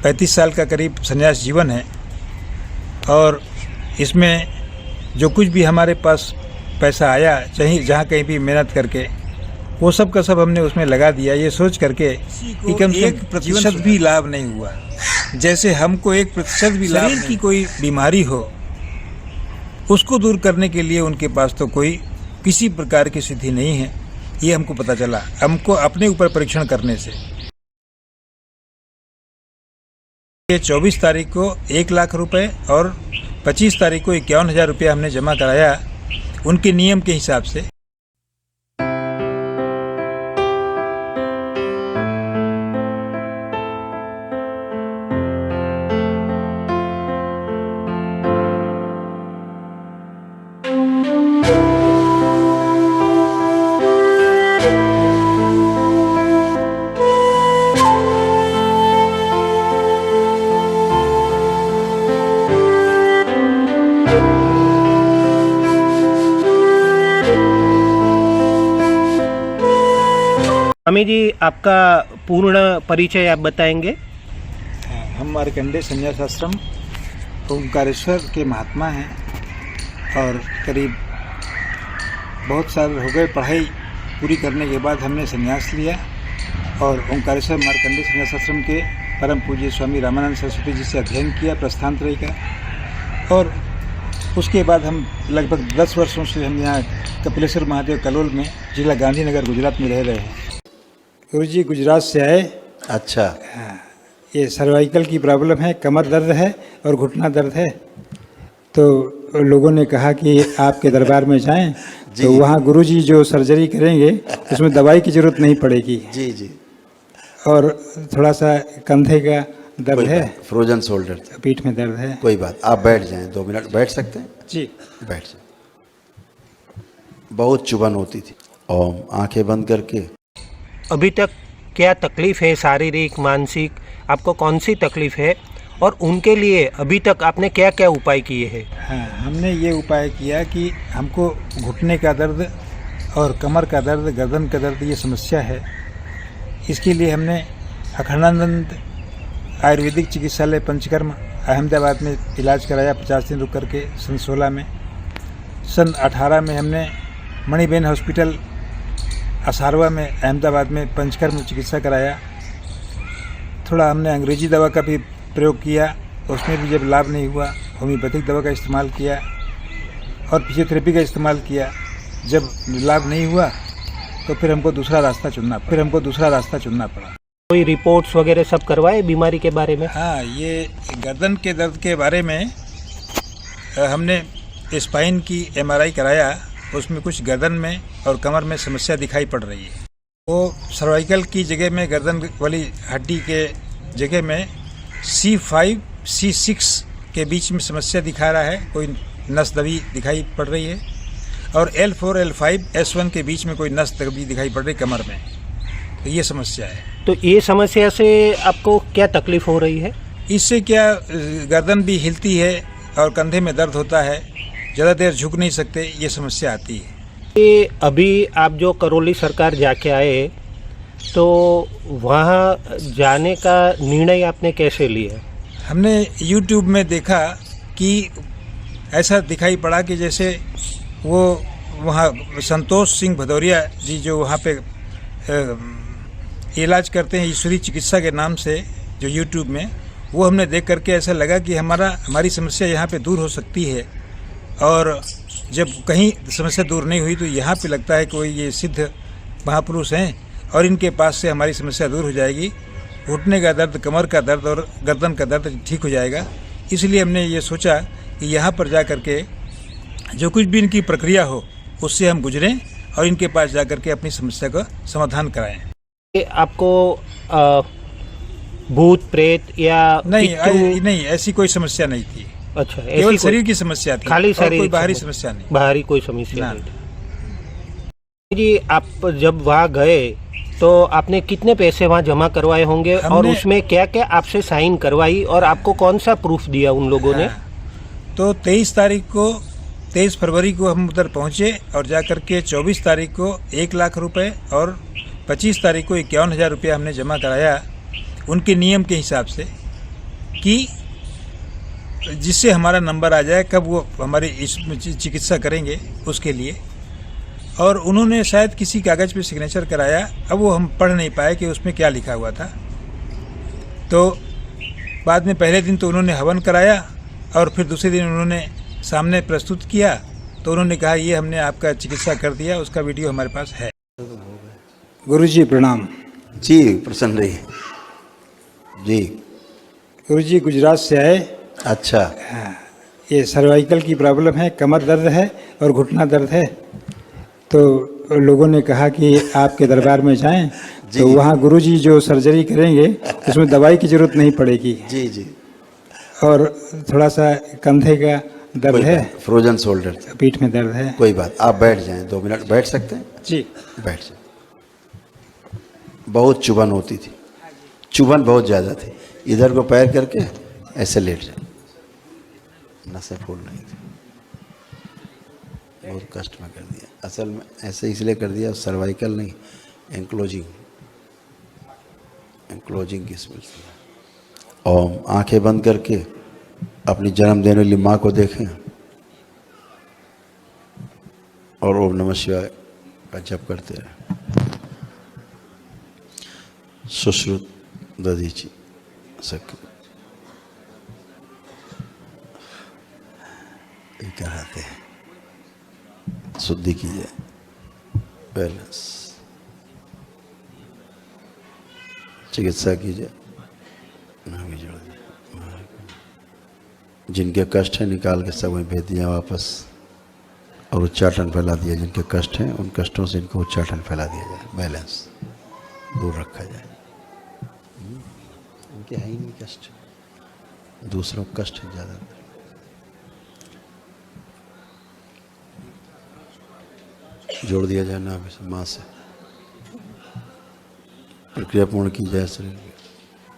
35 साल का करीब संन्यास जीवन है और इसमें जो कुछ भी हमारे पास पैसा आया, चाहे जहाँ कहीं भी मेहनत करके, वो सब का सब हमने उसमें लगा दिया, ये सोच करके कि कम से 1% भी लाभ नहीं हुआ। जैसे हमको 1% भी लाभ की कोई बीमारी हो, उसको दूर करने के लिए उनके पास तो कोई किसी प्रकार की सिद्धि नहीं है। ये हमको पता चला, हमको अपने ऊपर परीक्षण करने से। ये 24 तारीख को 1 लाख रुपए और 25 तारीख को 51,000 रुपया हमने जमा कराया उनके नियम के हिसाब से। स्वामी जी, आपका पूर्ण परिचय आप बताएंगे? हम मार्कंडेय संन्यास आश्रम ओंकारेश्वर के महात्मा हैं और करीब बहुत साल हो गए पढ़ाई पूरी करने के बाद हमने संन्यास लिया और ओंकारेश्वर मार्कंडेय संन्यास आश्रम के परम पूज्य स्वामी रामानंद सरस्वती जी से अध्ययन किया प्रस्थानत्रयी का। और उसके बाद हम लगभग 10 वर्षों से हम यहाँ कपिलेश्वर महादेव कलोल में, जिला गांधीनगर, गुजरात में रह रहे हैं। गुरुजी गुजरात से आए। अच्छा। हाँ, ये सर्वाइकल की प्रॉब्लम है, कमर दर्द है और घुटना दर्द है। तो लोगों ने कहा कि आपके दरबार में जाएं तो वहाँ गुरुजी जो सर्जरी करेंगे उसमें दवाई की ज़रूरत नहीं पड़ेगी। जी जी। और थोड़ा सा कंधे का दर्द है, फ्रोजन शोल्डर, पीठ में दर्द है। कोई बात, आप बैठ जाएं, 2 मिनट बैठ सकते हैं? जी बैठ जाएं। बहुत चुभन होती थी। ओम, आंखें बंद करके। अभी तक क्या तकलीफ है, शारीरिक मानसिक, आपको कौन सी तकलीफ है और उनके लिए अभी तक आपने क्या क्या उपाय किए हैं? हाँ, हमने ये उपाय किया कि हमको घुटने का दर्द और कमर का दर्द, गर्दन का दर्द, ये समस्या है। इसके लिए हमने अखंडानंद आयुर्वेदिक चिकित्सालय पंचकर्म अहमदाबाद में इलाज कराया 50 दिन रुक करके सन 16 में। सन 18 में हमने मणिबेन हॉस्पिटल असारवा में अहमदाबाद में पंचकर्म चिकित्सा कराया। थोड़ा हमने अंग्रेजी दवा का भी प्रयोग किया, उसमें भी जब लाभ नहीं हुआ होम्योपैथिक दवा का इस्तेमाल किया और फिजियोथेरेपी का इस्तेमाल किया। जब लाभ नहीं हुआ तो फिर हमको दूसरा रास्ता चुनना पड़ा। कोई रिपोर्ट्स वगैरह सब करवाए बीमारी के बारे में? हाँ, ये गर्दन के दर्द के बारे में हमने स्पाइन की MRI कराया। उसमें कुछ गर्दन में और कमर में समस्या दिखाई पड़ रही है। वो सर्वाइकल की जगह में, गर्दन वाली हड्डी के जगह में C5 C6 के बीच में समस्या दिखा रहा है, कोई नस दबी दिखाई पड़ रही है। और L4 L5 S1 के बीच में कोई नस दबी दिखाई पड़ रही कमर में। तो ये समस्या है। तो ये समस्या से आपको क्या तकलीफ हो रही है? इससे क्या, गर्दन भी हिलती है और कंधे में दर्द होता है, ज़्यादा देर झुक नहीं सकते, ये समस्या आती है। ये अभी आप जो करौली सरकार जाके आए, तो वहाँ जाने का निर्णय आपने कैसे लिया? हमने YouTube में देखा कि ऐसा दिखाई पड़ा कि जैसे वो वहाँ संतोष सिंह भदौरिया जी जो वहाँ पे इलाज करते हैं ईश्वरी चिकित्सा के नाम से, जो YouTube में, वो हमने देख करके ऐसा लगा कि हमारी समस्या यहाँ पे दूर हो सकती है। और जब कहीं समस्या दूर नहीं हुई तो यहाँ पे लगता है कोई ये सिद्ध महापुरुष हैं और इनके पास से हमारी समस्या दूर हो जाएगी। घुटने का दर्द, कमर का दर्द और गर्दन का दर्द ठीक हो जाएगा। इसलिए हमने ये सोचा कि यहाँ पर जा कर के जो कुछ भी इनकी प्रक्रिया हो उससे हम गुजरें और इनके पास जा कर के अपनी समस्या का समाधान कराएं। आपको भूत प्रेत या नहीं, ऐसी कोई समस्या नहीं थी। अच्छा, केवल शरीर की समस्या थी, खाली शरीर, कोई बाहरी समस्या नहीं। बाहरी कोई समस्या नहीं थी। जी, आप जब वहाँ गए तो आपने कितने पैसे वहाँ जमा करवाए होंगे और उसमें क्या क्या आपसे साइन करवाई और आपको कौन सा प्रूफ दिया उन लोगों ने? तो 23 फरवरी को हम उधर पहुँचे और जा कर के 24 तारीख को 1 लाख रुपए और 25 तारीख को 51,000 रुपया हमने जमा कराया उनके नियम के हिसाब से। कि जिससे हमारा नंबर आ जाए, कब वो हमारी इस चिकित्सा करेंगे उसके लिए। और उन्होंने शायद किसी कागज़ पे सिग्नेचर कराया, अब वो हम पढ़ नहीं पाए कि उसमें क्या लिखा हुआ था। तो बाद में पहले दिन तो उन्होंने हवन कराया और फिर दूसरे दिन उन्होंने सामने प्रस्तुत किया, तो उन्होंने कहा ये हमने आपका चिकित्सा कर दिया, उसका वीडियो हमारे पास है। गुरुजी प्रणाम। जी प्रसन्न रहिए जी। गुरुजी गुजरात से आए। अच्छा, ये सर्वाइकल की प्रॉब्लम है, कमर दर्द है और घुटना दर्द है। तो लोगों ने कहा कि आपके दरबार में जाएं, तो वहाँ गुरुजी जो सर्जरी करेंगे उसमें दवाई की जरूरत नहीं पड़ेगी। जी जी। और थोड़ा सा कंधे का दर्द है, फ्रोजन शोल्डर, पीठ में दर्द है। कोई बात, आप बैठ जाएं, 2 मिनट बैठ सकते हैं जी बैठ जाएं। बहुत चुभन होती थी, चुभन बहुत ज़्यादा थी। इधर को पैर करके ऐसे लेट जाए, नसें फूल रही थी, बहुत कष्ट में कर दिया। असल में ऐसे इसलिए कर दिया, सर्वाइकल नहीं, एंक्लोजिंग, एंक्लोजिंग की समस्या। और आंखें बंद करके अपनी जन्म देने वाली माँ को देखें और ओम नमः शिवाय का जप करते रहे। सुश्रुत दधीची सक कराते हैं, शुद्धि कीजिए, बैलेंस, चिकित्सा कीजिए, जोड़ दिए। जिनके कष्ट हैं निकाल के सब वहीं भेज दिया वापस, और उच्चाटन फैला दिया। जिनके कष्ट हैं उन कष्टों से इनको उच्चाटन फैला दिया जाए, बैलेंस दूर रखा जाए। उनके है ही नहीं कष्ट, दूसरों को कष्ट है ज़्यादातर। जोड़ दिया जाए ना माँ से, प्रक्रिया पूर्ण की जाए। शरीर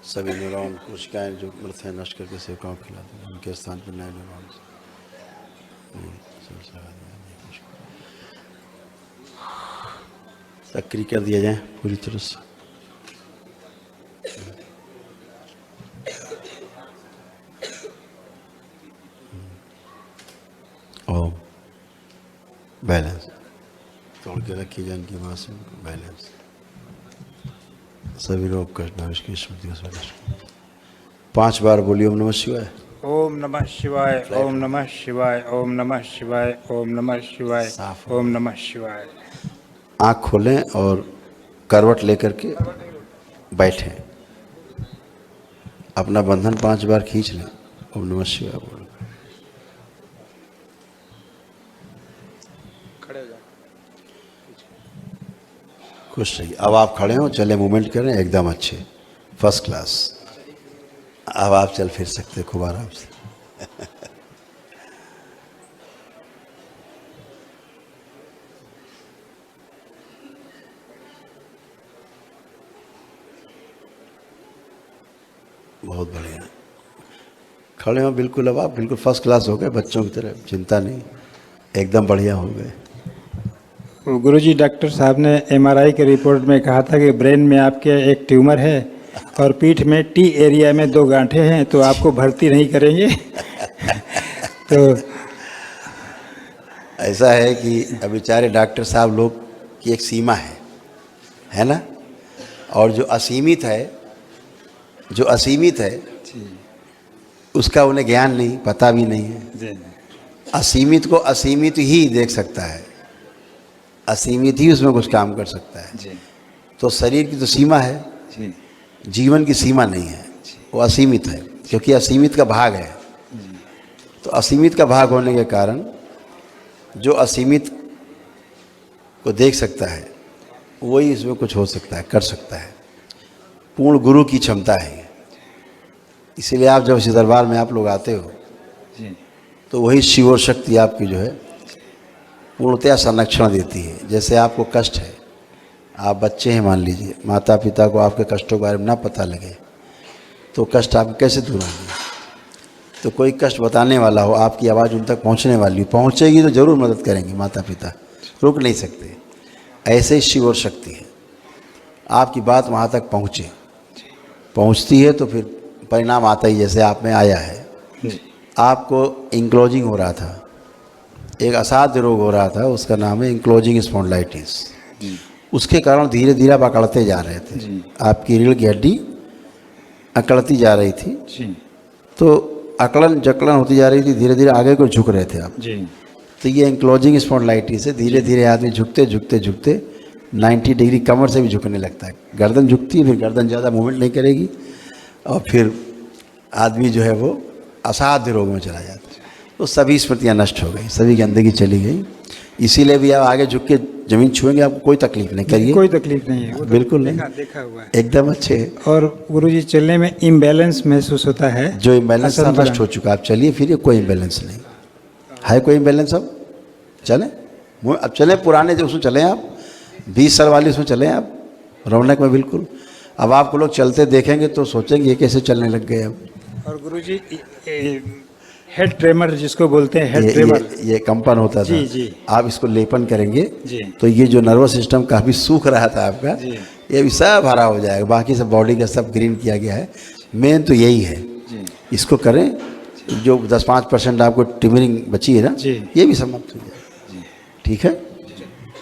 सभी न्यूरॉन कोशिकाएं जो मृत हैं नष्ट करके सेवकाओं को खिला दें, उनके स्थान पर नए न्यूरॉन सक्रिय कर दिया जाए पूरी तरह से। और बैलेंस तोड़ के रखी जाए इनकी माँ से, बैलेंस। सभी लोग कष्ट की स्मृति को स्मरण। 5 बार बोलिए ओम नमः शिवाय। ओम नमः शिवाय, ओम नमः शिवाय, ओम नमः शिवाय, ओम नमः शिवाय, ओम नमः शिवाय। आँख खोलें और करवट लेकर के बैठें, अपना बंधन 5 बार खींच लें, ओम नमः शिवाय बोल। खुश रहिए। अब आप खड़े हो, चले मूवमेंट करें एकदम अच्छे, फर्स्ट क्लास। अब आप चल फिर सकते खूब आराम से। बहुत बढ़िया, खड़े हो बिल्कुल। अब आप बिल्कुल फर्स्ट क्लास हो गए, बच्चों की तरह, चिंता नहीं, एकदम बढ़िया हो गए। गुरुजी डॉक्टर साहब ने एमआरआई के रिपोर्ट में कहा था कि ब्रेन में आपके एक ट्यूमर है और पीठ में टी एरिया में 2 गांठें हैं, तो आपको भर्ती नहीं करेंगे। तो ऐसा है कि अब बेचारे डॉक्टर साहब लोग की एक सीमा है ना, और जो असीमित है उसका उन्हें ज्ञान नहीं, पता भी नहीं है। असीमित को असीमित ही देख सकता है, असीमित ही उसमें कुछ काम कर सकता है। तो शरीर की तो सीमा है, जीवन की सीमा नहीं है, वो असीमित है, क्योंकि असीमित का भाग है। तो असीमित का भाग होने के कारण जो असीमित को देख सकता है वही इसमें कुछ हो सकता है, कर सकता है। पूर्ण गुरु की क्षमता है। इसीलिए आप जब इस दरबार में आप लोग आते हो तो वही शिव शक्ति आपकी जो है पूर्णतया संरक्षण देती है। जैसे आपको कष्ट है, आप बच्चे हैं मान लीजिए, माता पिता को आपके कष्टों के बारे में ना पता लगे तो कष्ट आपके कैसे दूर होंगे। तो कोई कष्ट बताने वाला हो, आपकी आवाज़ उन तक पहुंचने वाली हो, पहुंचेगी तो ज़रूर मदद करेंगे माता पिता, रुक नहीं सकते। ऐसे ही शिव और शक्ति है, आपकी बात वहाँ तक पहुँचे, पहुँचती है तो फिर परिणाम आता ही जैसे आप में आया है। जी आपको इंक्लोजिंग हो रहा था, एक असाध्य रोग हो रहा था, उसका नाम है इंक्लोजिंग स्पॉन्डिलाइटिस। उसके कारण धीरे धीरे आप अकड़ते जा रहे थे, आपकी रीढ़ की हड्डी अकड़ती जा रही थी, जी तो अकड़न जकड़न होती जा रही थी, धीरे धीरे आगे को झुक रहे थे आप। जी तो ये इंक्लोजिंग स्पॉन्डिलाइटिस है। धीरे धीरे आदमी झुकते झुकते झुकते 90 डिग्री कमर से भी झुकने लगता है, गर्दन झुकती है, फिर गर्दन ज़्यादा मूवमेंट नहीं करेगी और फिर आदमी जो है वो असाध्य रोग में चला जाता है। तो सभी स्मृतियाँ नष्ट हो गई, सभी गंदगी चली गई। इसीलिए भी आप आगे झुक के जमीन छुएंगे, आपको कोई तकलीफ नहीं, करिए। कोई तकलीफ नहीं है, वो तो बिल्कुल नहीं, देखा हुआ है। एकदम अच्छे है। और गुरुजी चलने में इम्बैलेंस महसूस होता है, जो इम्बैलेंस था असंतुलन। नष्ट हो चुका। आप चलिए फिर, कोई इम्बैलेंस नहीं है। कोई इम्बैलेंस अब चलें, अब चलें पुराने जो उसमें चलें आप, 20 साल वाली उसमें चलें आप, रौनक में बिल्कुल। अब आपको लोग चलते देखेंगे तो सोचेंगे ये कैसे चलने लग गए अब। और गुरुजी हेड ट्रेमर जिसको बोलते हैं, हेड ट्रेमर, ये कंपन होता था। जी, जी। आप इसको लेपन करेंगे जी। तो ये जो नर्वस सिस्टम काफ़ी सूख रहा था आपका, जी। ये भी सब हरा हो जाएगा। बाकी सब बॉडी का सब ग्रीन किया गया है। मेन तो यही है, जी। इसको करें। जो 10-5% आपको टिमरिंग बची है ना, जी। ये भी समाप्त हो जाए। ठीक है,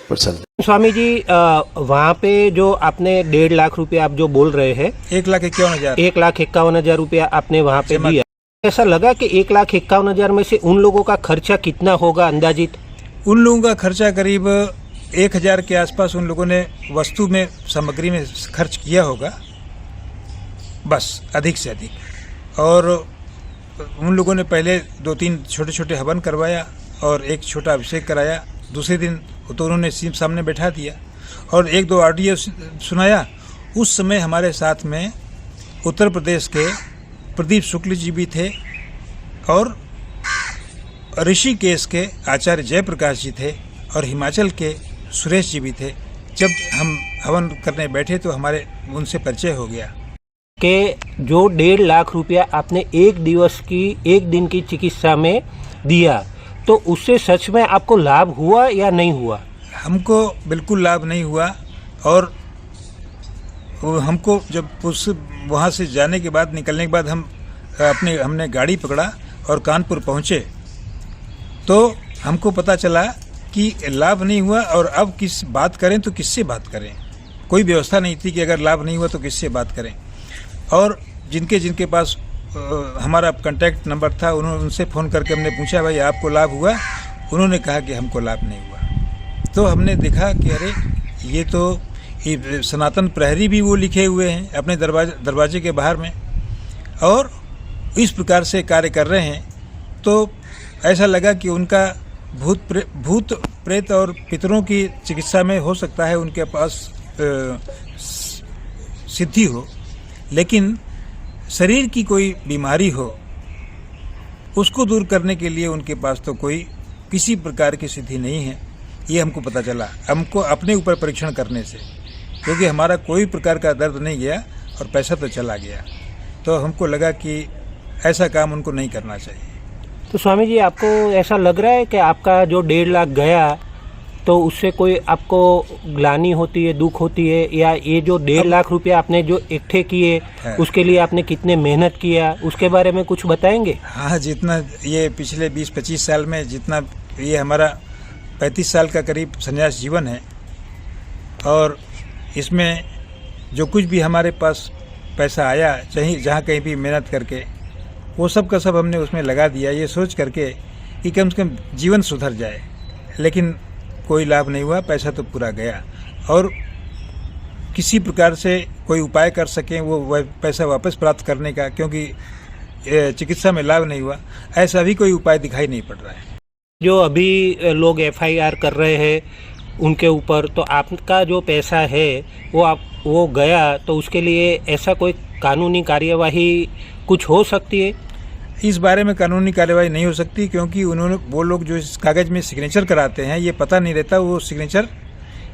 पर चलते। स्वामी जी वहाँ पे जो आपने 1.5 लाख रुपए आप जो बोल रहे हैं, 1,51,000 1,51,000 रुपया आपने वहाँ पे दिया, ऐसा लगा कि 1,51,000 में से उन लोगों का खर्चा कितना होगा अंदाजित? उन लोगों का खर्चा करीब 1,000 के आसपास उन लोगों ने वस्तु में, सामग्री में खर्च किया होगा, बस, अधिक से अधिक। और उन लोगों ने पहले 2-3 छोटे छोटे हवन करवाया और एक छोटा अभिषेक कराया। दूसरे दिन तो उन्होंने सीम सामने बैठा दिया और 1-2 ऑडियो सुनाया। उस समय हमारे साथ में उत्तर प्रदेश के प्रदीप शुक्ल जी भी थे और ऋषिकेश के आचार्य जयप्रकाश जी थे और हिमाचल के सुरेश जी भी थे। जब हम हवन करने बैठे तो हमारे उनसे परिचय हो गया कि जो 1.5 लाख रुपया आपने एक दिन की चिकित्सा में दिया, तो उससे सच में आपको लाभ हुआ या नहीं हुआ? हमको बिल्कुल लाभ नहीं हुआ। और हमको जब उस वहाँ से जाने के बाद, निकलने के बाद हमने गाड़ी पकड़ा और कानपुर पहुँचे तो हमको पता चला कि लाभ नहीं हुआ। और अब किस बात करें तो किससे बात करें, कोई व्यवस्था नहीं थी कि अगर लाभ नहीं हुआ तो किससे बात करें। और जिनके पास हमारा कांटेक्ट नंबर था, उनसे फ़ोन करके हमने पूछा, भाई आपको लाभ हुआ? उन्होंने कहा कि हमको लाभ नहीं हुआ। तो हमने देखा कि अरे ये तो सनातन प्रहरी भी वो लिखे हुए हैं अपने दरवाजे के बाहर में और इस प्रकार से कार्य कर रहे हैं। तो ऐसा लगा कि उनका भूत प्रेत और पितरों की चिकित्सा में हो सकता है उनके पास सिद्धि हो, लेकिन शरीर की कोई बीमारी हो उसको दूर करने के लिए उनके पास तो कोई किसी प्रकार की सिद्धि नहीं है। ये हमको पता चला हमको अपने ऊपर परीक्षण करने से, क्योंकि हमारा कोई प्रकार का दर्द नहीं गया और पैसा तो चला गया। तो हमको लगा कि ऐसा काम उनको नहीं करना चाहिए। तो स्वामी जी आपको ऐसा लग रहा है कि आपका जो 1.5 लाख गया तो उससे कोई आपको ग्लानि होती है, दुख होती है, या ये जो 1.5 लाख रुपया आपने जो इकट्ठे किए उसके लिए आपने कितने मेहनत किया, उसके बारे में कुछ बताएंगे? हाँ, जितना ये पिछले 20-25 साल में, जितना ये हमारा 35 साल का करीब संन्यास जीवन है और इसमें जो कुछ भी हमारे पास पैसा आया, चाहे जहाँ कहीं भी मेहनत करके, वो सब का सब हमने उसमें लगा दिया, ये सोच करके कि कम से कम जीवन सुधर जाए। लेकिन कोई लाभ नहीं हुआ, पैसा तो पूरा गया। और किसी प्रकार से कोई उपाय कर सकें वो पैसा वापस प्राप्त करने का, क्योंकि चिकित्सा में लाभ नहीं हुआ, ऐसा भी कोई उपाय दिखाई नहीं पड़ रहा है। जो अभी लोग FIR कर रहे हैं उनके ऊपर, तो आपका जो पैसा है वो गया, तो उसके लिए ऐसा कोई कानूनी कार्यवाही कुछ हो सकती है? इस बारे में कानूनी कार्यवाही नहीं हो सकती, क्योंकि वो लोग जो इस कागज़ में सिग्नेचर कराते हैं, ये पता नहीं रहता वो सिग्नेचर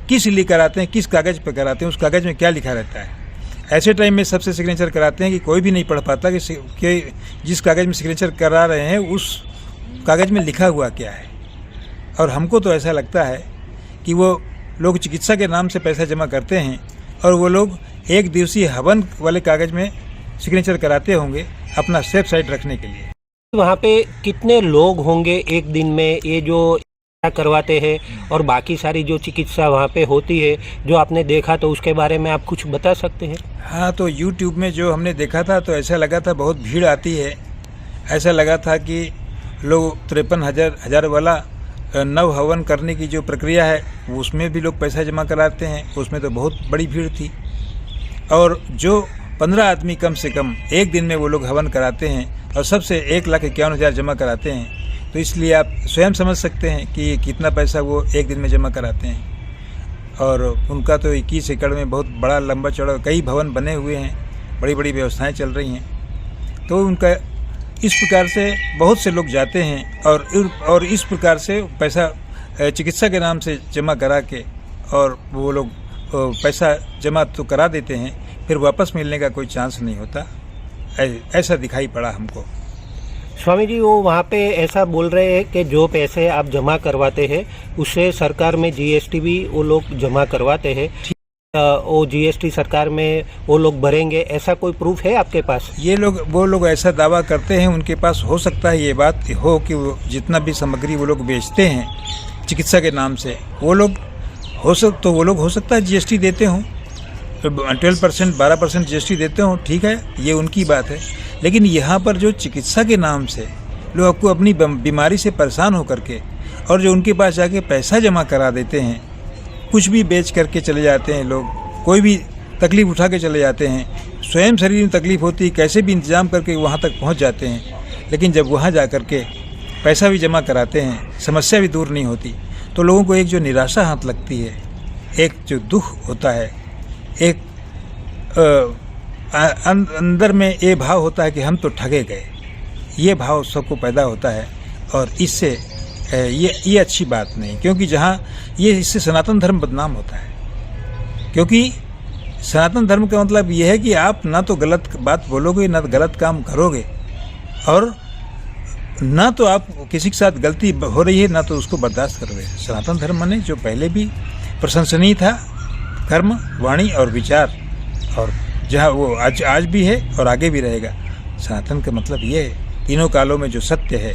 किस लिए कराते हैं, किस कागज़ पे कराते हैं, उस कागज़ में क्या लिखा रहता है। ऐसे टाइम में सबसे सिग्नेचर कराते हैं कि कोई भी नहीं पढ़ पाता कि जिस कागज़ में सिग्नेचर करा रहे हैं उस कागज़ में लिखा हुआ क्या है। और हमको तो ऐसा लगता है कि वो लोग चिकित्सा के नाम से पैसा जमा करते हैं और वो लोग एक दिवसीय हवन वाले कागज़ में सिग्नेचर कराते होंगे अपना सेफ साइड रखने के लिए। वहाँ पे कितने लोग होंगे एक दिन में ये जो करवाते हैं, और बाकी सारी जो चिकित्सा वहाँ पे होती है जो आपने देखा, तो उसके बारे में आप कुछ बता सकते हैं? हाँ, तो YouTube में जो हमने देखा था तो ऐसा लगा था बहुत भीड़ आती है। ऐसा लगा था कि लोग 53,000 वाला नव हवन करने की जो प्रक्रिया है उसमें भी लोग पैसा जमा कराते हैं, उसमें तो बहुत बड़ी भीड़ थी। और जो 15 आदमी कम से कम एक दिन में वो लोग हवन कराते हैं और सबसे 1,51,000 जमा कराते हैं, तो इसलिए आप स्वयं समझ सकते हैं कि कितना पैसा वो एक दिन में जमा कराते हैं। और उनका तो 21 एकड़ में बहुत बड़ा लंबा चौड़ा कई भवन बने हुए हैं, बड़ी बड़ी व्यवस्थाएं चल रही हैं। तो उनका इस प्रकार से बहुत से लोग जाते हैं और इस प्रकार से पैसा चिकित्सा के नाम से जमा करा के और वो लोग पैसा जमा तो करा देते हैं, फिर वापस मिलने का कोई चांस नहीं होता। ऐसा दिखाई पड़ा हमको। स्वामी जी, वो वहाँ पे ऐसा बोल रहे हैं कि जो पैसे आप जमा करवाते हैं उससे सरकार में जीएसटी भी वो लोग जमा करवाते हैं, वो जीएसटी सरकार में वो लोग भरेंगे, ऐसा कोई प्रूफ है आपके पास? वो लोग ऐसा दावा करते हैं, उनके पास हो सकता है ये बात हो कि वो जितना भी सामग्री वो लोग बेचते हैं चिकित्सा के नाम से, वो लोग हो सकता है जीएसटी देते हों, 12% 12% जीएसटी देते हों, ठीक है, ये उनकी बात है। लेकिन यहाँ पर जो चिकित्सा के नाम से लोग आपको अपनी बीमारी से परेशान होकर के और जो उनके पास जाके पैसा जमा करा देते हैं, कुछ भी बेच करके चले जाते हैं लोग, कोई भी तकलीफ़ उठा के चले जाते हैं, स्वयं शरीर में तकलीफ़ होती है, कैसे भी इंतज़ाम करके वहाँ तक पहुँच जाते हैं, लेकिन जब वहाँ जा कर के पैसा भी जमा कराते हैं, समस्या भी दूर नहीं होती, तो लोगों को एक जो निराशा हाथ लगती है, एक जो दुख होता है, एक अंदर में ये भाव होता है कि हम तो ठगे गए, ये भाव सबको पैदा होता है। और इससे ये अच्छी बात नहीं, क्योंकि जहाँ इससे सनातन धर्म बदनाम होता है। क्योंकि सनातन धर्म का मतलब ये है कि आप ना तो गलत बात बोलोगे, ना तो गलत काम करोगे, और ना तो आप किसी के साथ गलती हो रही है ना तो उसको बर्दाश्त करोगे। सनातन धर्म माने जो पहले भी प्रशंसनीय था, कर्म, वाणी और विचार, और जहाँ वो आज भी है और आगे भी रहेगा। सनातन का मतलब ये है, तीनों कालों में जो सत्य है,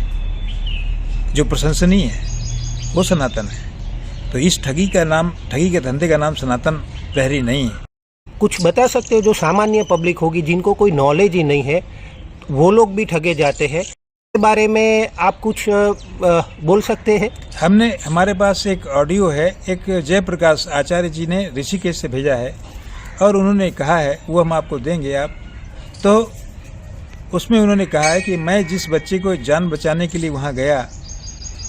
जो प्रशंसनीय है, वो सनातन है। तो इस ठगी के धंधे का नाम सनातन प्रहरी नहीं है। कुछ बता सकते हो जो सामान्य पब्लिक होगी जिनको कोई नॉलेज ही नहीं है, वो लोग भी ठगे जाते हैं, इसके बारे में आप कुछ बोल सकते हैं? हमारे पास एक ऑडियो है, एक जयप्रकाश आचार्य जी ने ऋषिकेश से भेजा है और उन्होंने कहा है, वो हम आपको देंगे आप। तो उसमें उन्होंने कहा है कि मैं जिस बच्चे को जान बचाने के लिए वहाँ गया,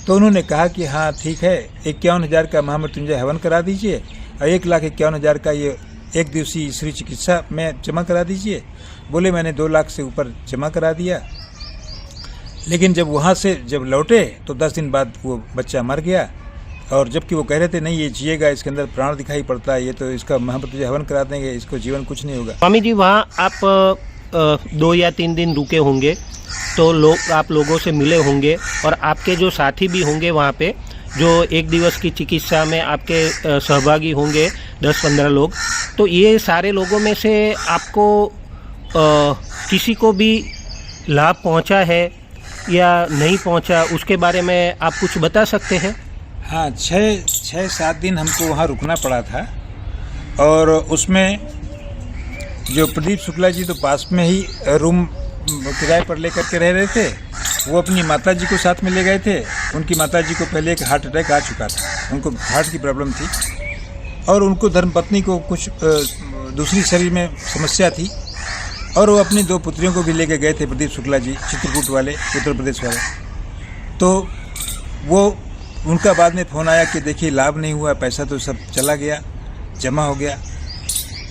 तो उन्होंने कहा कि हाँ ठीक है, 51,000 का महामृत्युंजय हवन करा दीजिए और 1,51,000 का ये एक दिवसीय श्री चिकित्सा में जमा करा दीजिए। बोले मैंने 2 लाख से ऊपर जमा करा दिया, लेकिन जब वहाँ से जब लौटे तो 10 दिन बाद वो बच्चा मर गया, और जबकि वो कह रहे थे नहीं ये जिएगा, इसके अंदर प्राण दिखाई पड़ता है, ये तो इसका महामृत्युंजय हवन करा देंगे, इसको जीवन कुछ नहीं होगा। स्वामी जी, वहाँ आप 2 या 3 दिन रुके होंगे, तो आप लोगों से मिले होंगे, और आपके जो साथी भी होंगे वहाँ पे, जो एक दिवस की चिकित्सा में आपके सहभागी होंगे 10-15 लोग, तो ये सारे लोगों में से आपको किसी को भी लाभ पहुँचा है या नहीं पहुँचा, उसके बारे में आप कुछ बता सकते हैं? हाँ, 6-7 दिन हमको वहाँ रुकना पड़ा था, और उसमें जो प्रदीप शुक्ला जी तो पास में ही रूम किराए पर लेकर के रह रहे थे, वो अपनी माताजी को साथ में ले गए थे। उनकी माताजी को पहले एक हार्ट अटैक आ चुका था, उनको हार्ट की प्रॉब्लम थी, और उनको धर्मपत्नी को कुछ दूसरी शरीर में समस्या थी, और वो अपनी 2 पुत्रियों को भी लेके गए थे प्रदीप शुक्ला जी, चित्रकूट वाले, उत्तर प्रदेश वाले। तो वो उनका बाद में फ़ोन आया कि देखिए लाभ नहीं हुआ, पैसा तो सब चला गया, जमा हो गया।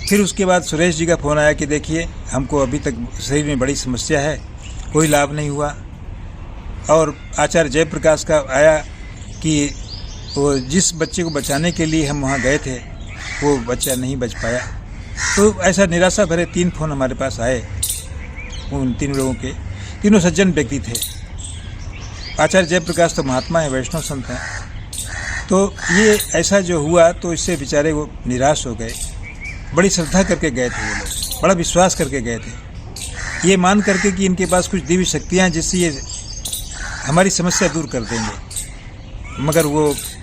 फिर उसके बाद सुरेश जी का फ़ोन आया कि देखिए हमको अभी तक शरीर में बड़ी समस्या है, कोई लाभ नहीं हुआ। और आचार्य जयप्रकाश का आया कि वो जिस बच्चे को बचाने के लिए हम वहाँ गए थे, वो बच्चा नहीं बच पाया। तो ऐसा निराशा भरे 3 फ़ोन हमारे पास आए, उन 3 लोगों के, तीनों सज्जन व्यक्ति थे। आचार्य जयप्रकाश तो महात्मा है, वैष्णव संत हैं। तो ये ऐसा जो हुआ, तो इससे बेचारे वो निराश हो गए। बड़ी श्रद्धा करके गए थे वो लोग, बड़ा विश्वास करके गए थे, ये मान करके कि इनके पास कुछ दिव्य शक्तियाँ हैं जिससे ये हमारी समस्या दूर कर देंगे, मगर वो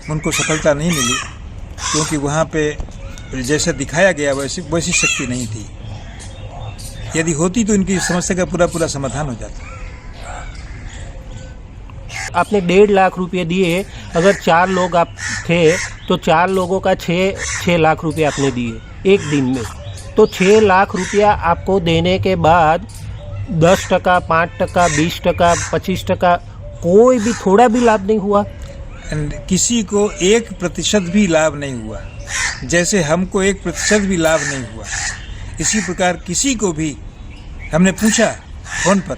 उनको सफलता नहीं मिली, क्योंकि वहाँ पे जैसा दिखाया गया वैसी शक्ति नहीं थी। यदि होती तो इनकी समस्या का पूरा समाधान हो जाता। आपने 1.5 लाख रुपए दिए, अगर 4 लोग आप थे तो 4 लोगों का 6 लाख रुपए आपने दिए एक दिन में। तो 6 लाख रुपया आपको देने के बाद 10%, 5%, 20%, 25%, कोई भी थोड़ा भी लाभ नहीं हुआ। किसी को 1% भी लाभ नहीं हुआ, जैसे हमको 1% भी लाभ नहीं हुआ, इसी प्रकार किसी को भी हमने पूछा फोन पर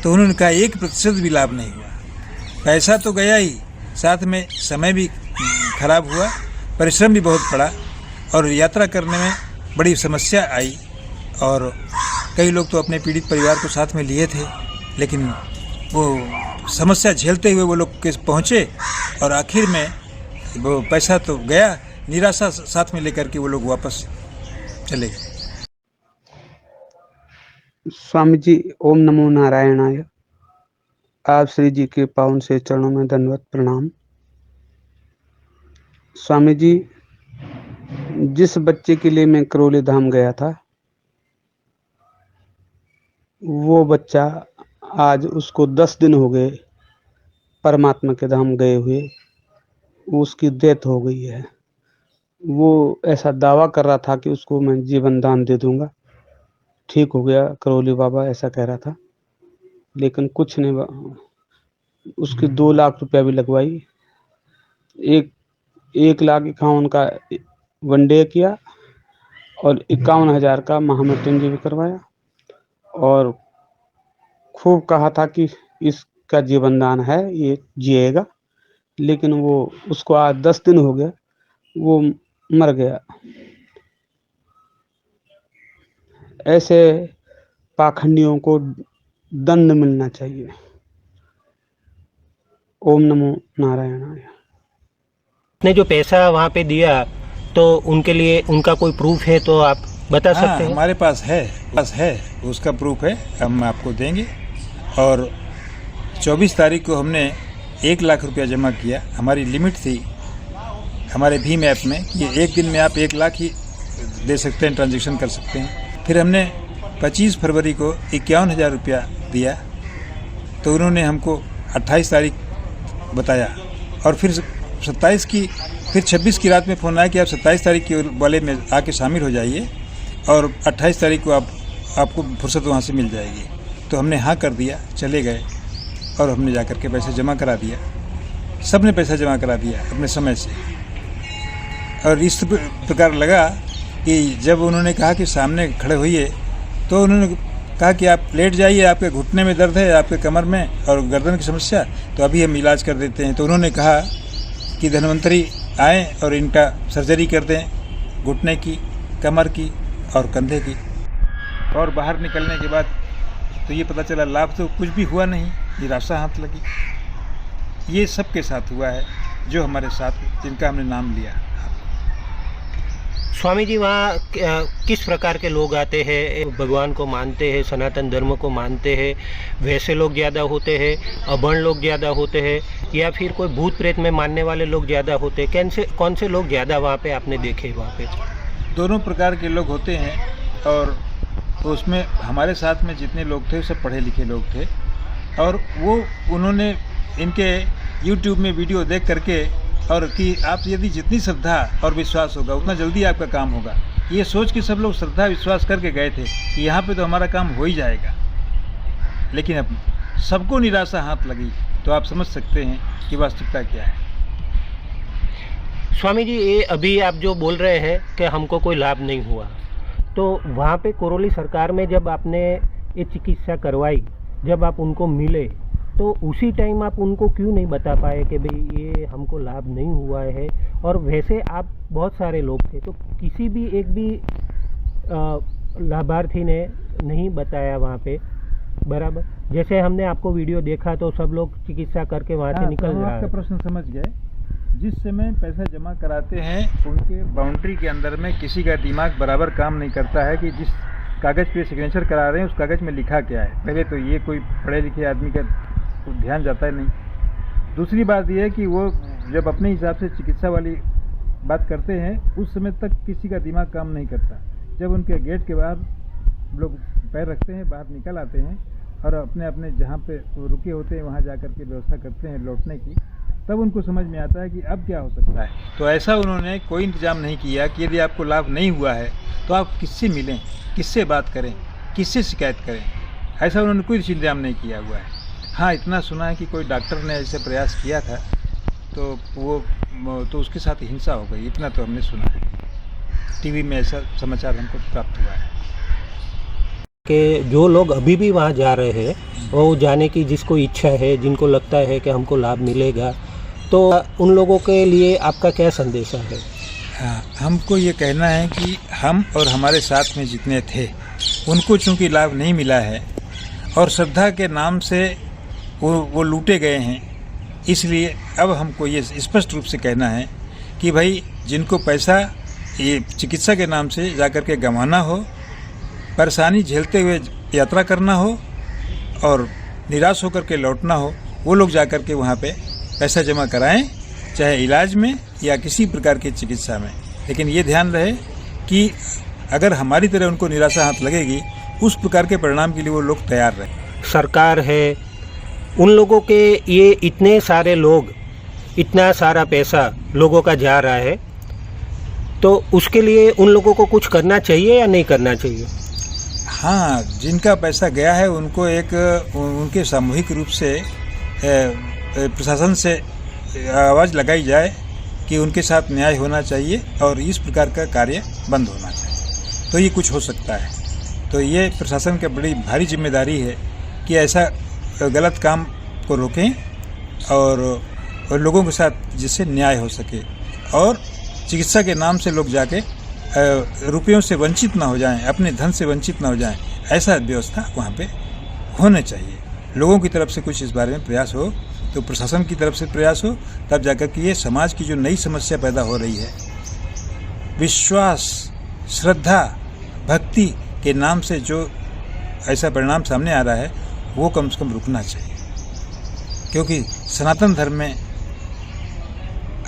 तो उन्होंने कहा 1% भी लाभ नहीं हुआ। पैसा तो गया ही, साथ में समय भी खराब हुआ, परिश्रम भी बहुत पड़ा और यात्रा करने में बड़ी समस्या आई। और कई लोग तो अपने पीड़ित परिवार को साथ में लिए थे, लेकिन वो समस्या झेलते हुए वो लोग के पहुँचे और आखिर में वो पैसा तो गया, निराशा साथ में लेकर के वो लोग वापस चले गए। स्वामी जी, ओम नमो नारायणाय। आप श्री जी के पावन से चरणों में दंडवत प्रणाम। स्वामी जी, जिस बच्चे के लिए मैं करौली धाम गया था, वो बच्चा आज उसको 10 दिन हो गए परमात्मा के धाम गए हुए, उसकी डेथ हो गई है। वो ऐसा दावा कर रहा था कि उसको मैं जीवन दान दे दूंगा, ठीक हो गया करौली बाबा, ऐसा कह रहा था, लेकिन कुछ नहीं। उसकी 2 लाख रुपया भी लगवाई, 1,51,000 का वनडे किया और 51,000 का महामृत्युंजय भी करवाया और खूब कहा था कि इसका जीवन दान है, ये जिएगा। लेकिन वो उसको आज 10 दिन हो गया, वो मर गया। ऐसे पाखंडियों को दंड मिलना चाहिए। ओम नमो नारायणाय। आपने जो पैसा वहाँ पे दिया तो उनके लिए उनका कोई प्रूफ है तो आप बता सकते हैं? हमारे पास है, उसका प्रूफ है, हम आपको देंगे। और 24 तारीख को हमने 1 लाख रुपया जमा किया। हमारी लिमिट थी हमारे भीम ऐप में कि एक दिन में आप 1 लाख ही दे सकते हैं, ट्रांजैक्शन कर सकते हैं। फिर हमने 25 फरवरी को 51,000 रुपया दिया, तो उन्होंने हमको 28 तारीख बताया और फिर 27 की, फिर 26 की रात में फ़ोन आया कि आप 27 तारीख के वाले में आके शामिल हो जाइए और 28 तारीख को आपको फुर्सत वहाँ से मिल जाएगी। तो हमने हाँ कर दिया, चले गए और हमने जा कर के पैसे जमा करा दिया। सब ने पैसा जमा करा दिया अपने समय से। और इस प्रकार लगा कि जब उन्होंने कहा कि सामने खड़े होइए, तो उन्होंने कहा कि आप लेट जाइए, आपके घुटने में दर्द है, आपके कमर में और गर्दन की समस्या, तो अभी हम इलाज कर देते हैं। तो उन्होंने कहा कि धन्वंतरी आएँ और इनका सर्जरी कर दें, घुटने की, कमर की और कंधे की। और बाहर निकलने के बाद तो ये पता चला लाभ तो कुछ भी हुआ नहीं, निराशा हाथ लगी। ये सबके साथ हुआ है जो हमारे साथ, जिनका हमने नाम लिया। स्वामी जी, वहाँ किस प्रकार के लोग आते हैं? भगवान को मानते हैं, सनातन धर्म को मानते हैं, वैसे लोग ज़्यादा होते हैं, अभण लोग ज़्यादा होते हैं, या फिर कोई भूत प्रेत में मानने वाले लोग ज़्यादा होते हैं? कौन से लोग ज़्यादा वहाँ पे आपने देखे? वहाँ पे दोनों प्रकार के लोग होते हैं। और तो उसमें हमारे साथ में जितने लोग थे सब पढ़े लिखे लोग थे, और उन्होंने इनके YouTube में वीडियो देख करके, और कि आप यदि जितनी श्रद्धा और विश्वास होगा उतना जल्दी आपका काम होगा, ये सोच के सब लोग श्रद्धा विश्वास करके गए थे कि यहाँ पे तो हमारा काम हो ही जाएगा। लेकिन अब सबको निराशा हाथ लगी, तो आप समझ सकते हैं कि वास्तविकता क्या है। स्वामी जी, ये अभी आप जो बोल रहे हैं कि हमको कोई लाभ नहीं हुआ, तो वहाँ पे करौली सरकार में जब आपने ये चिकित्सा करवाई, जब आप उनको मिले, तो उसी टाइम आप उनको क्यों नहीं बता पाए कि भाई ये हमको लाभ नहीं हुआ है? और वैसे आप बहुत सारे लोग थे, तो किसी भी एक भी लाभार्थी ने नहीं बताया वहाँ पे, बराबर? जैसे हमने आपको वीडियो देखा तो सब लोग चिकित्सा करके वहाँ से निकल रहा है। आपका प्रश्न समझ गए। जिस समय पैसा जमा कराते हैं उनके बाउंड्री के अंदर में किसी का दिमाग बराबर काम नहीं करता है कि जिस कागज़ पे सिग्नेचर करा रहे हैं, उस कागज़ में लिखा क्या है। पहले तो ये कोई पढ़े लिखे आदमी का ध्यान जाता है नहीं। दूसरी बात यह है कि वो जब अपने हिसाब से चिकित्सा वाली बात करते हैं उस समय तक किसी का दिमाग काम नहीं करता। जब उनके गेट के बाहर लोग पैर रखते हैं, बाहर निकल आते हैं और अपने अपने जहाँ पे वो रुके होते हैं वहाँ जा कर के व्यवस्था करते हैं लौटने की, तब उनको समझ में आता है कि अब क्या हो सकता है। तो ऐसा उन्होंने कोई इंतजाम नहीं किया कि यदि आपको लाभ नहीं हुआ है तो आप किससे मिलें, किससे बात करें, किससे शिकायत करें, ऐसा उन्होंने कोई इंतजाम नहीं किया हुआ है। हाँ, इतना सुना है कि कोई डॉक्टर ने ऐसे प्रयास किया था तो उसके साथ हिंसा हो गई, इतना तो हमने सुना है। टीवी में ऐसा समाचार हमको प्राप्त हुआ है कि जो लोग अभी भी वहाँ जा रहे हैं, वो जाने की जिसको इच्छा है, जिनको लगता है कि हमको लाभ मिलेगा, तो उन लोगों के लिए आपका क्या संदेश है? हाँ, हमको ये कहना है कि हम और हमारे साथ में जितने थे उनको चूँकि लाभ नहीं मिला है और श्रद्धा के नाम से वो लूटे गए हैं, इसलिए अब हमको ये स्पष्ट रूप से कहना है कि भाई जिनको पैसा ये चिकित्सा के नाम से जाकर के गंवाना हो, परेशानी झेलते हुए यात्रा करना हो और निराश होकर के लौटना हो, वो लोग जाकर के वहाँ पे पैसा जमा कराएं, चाहे इलाज में या किसी प्रकार की चिकित्सा में। लेकिन ये ध्यान रहे कि अगर हमारी तरह उनको निराशा हाथ लगेगी, उस प्रकार के परिणाम के लिए वो लोग तैयार रहें। सरकार है, उन लोगों के ये इतने सारे लोग, इतना सारा पैसा लोगों का जा रहा है, तो उसके लिए उन लोगों को कुछ करना चाहिए या नहीं करना चाहिए? हाँ, जिनका पैसा गया है उनको उनके सामूहिक रूप से प्रशासन से आवाज़ लगाई जाए कि उनके साथ न्याय होना चाहिए और इस प्रकार का कार्य बंद होना चाहिए, तो ये कुछ हो सकता है। तो ये प्रशासन की बड़ी भारी जिम्मेदारी है कि ऐसा गलत काम को रोकें और लोगों के साथ जिससे न्याय हो सके और चिकित्सा के नाम से लोग जाके रुपयों से वंचित ना हो जाएं, अपने धन से वंचित ना हो जाएं, ऐसा व्यवस्था वहाँ पे होने चाहिए। लोगों की तरफ से कुछ इस बारे में प्रयास हो, तो प्रशासन की तरफ से प्रयास हो, तब जाकर के ये समाज की जो नई समस्या पैदा हो रही है, विश्वास, श्रद्धा, भक्ति के नाम से जो ऐसा परिणाम सामने आ रहा है, वो कम से कम रुकना चाहिए। क्योंकि सनातन धर्म में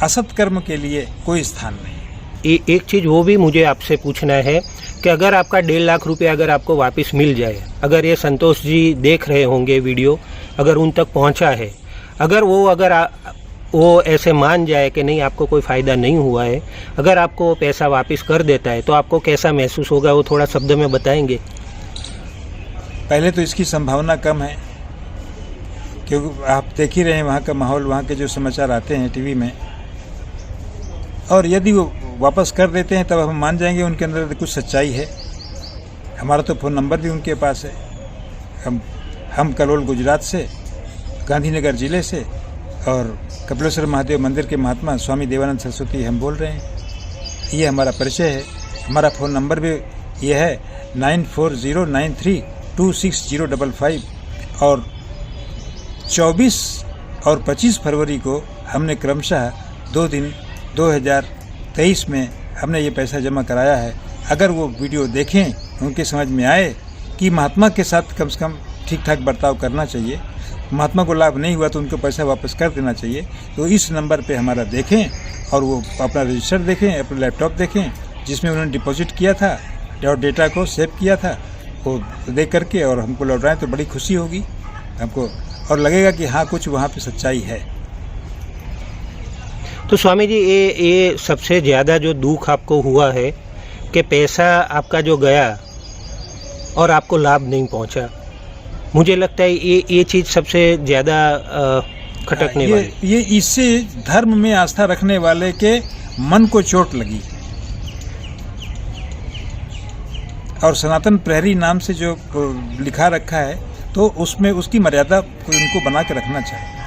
असत कर्म के लिए कोई स्थान नहीं। एक चीज़ वो भी मुझे आपसे पूछना है कि अगर आपका 1.5 लाख रुपया अगर आपको वापस मिल जाए, अगर ये संतोष जी देख रहे होंगे वीडियो, अगर उन तक पहुंचा है, अगर वो ऐसे मान जाए कि नहीं आपको कोई फ़ायदा नहीं हुआ है, अगर आपको पैसा वापस कर देता है, तो आपको कैसा महसूस होगा, वो थोड़ा शब्द में बताएंगे? पहले तो इसकी संभावना कम है, क्योंकि आप देख ही रहे हैं वहाँ का माहौल, वहाँ के जो समाचार आते हैं टीवी में, और यदि वो वापस कर देते हैं तब हम मान जाएंगे उनके अंदर कुछ सच्चाई है। हमारा तो फ़ोन नंबर भी उनके पास है। हम कलोल गुजरात से, गांधीनगर ज़िले से, और कपिलेश्वर महादेव मंदिर के महात्मा स्वामी देवानंद सरस्वती हम बोल रहे हैं। ये हमारा परिचय है। हमारा फ़ोन नंबर भी ये है 9409326055। और 24 और 25 फरवरी को हमने क्रमशः 2 दिन 2023 में हमने ये पैसा जमा कराया है। अगर वो वीडियो देखें, उनके समझ में आए कि महात्मा के साथ कम से कम ठीक ठाक बर्ताव करना चाहिए, महात्मा को लाभ नहीं हुआ तो उनको पैसा वापस कर देना चाहिए, तो इस नंबर पे हमारा देखें और वो अपना रजिस्टर देखें, अपना लैपटॉप देखें जिसमें उन्होंने डिपॉजिट किया था और डेटा को सेव किया था, वो देख करके और हमको लौटाएं तो बड़ी खुशी होगी हमको, और लगेगा कि हाँ कुछ वहाँ पे सच्चाई है। तो स्वामी जी, ये सबसे ज़्यादा जो दुख आपको हुआ है कि पैसा आपका जो गया और आपको लाभ नहीं पहुंचा, मुझे लगता है ये चीज़ सबसे ज़्यादा खटकने वाली। ये इससे धर्म में आस्था रखने वाले के मन को चोट लगी, और सनातन प्रहरी नाम से जो लिखा रखा है, तो उसमें उसकी मर्यादा उनको बना के रखना चाहिए।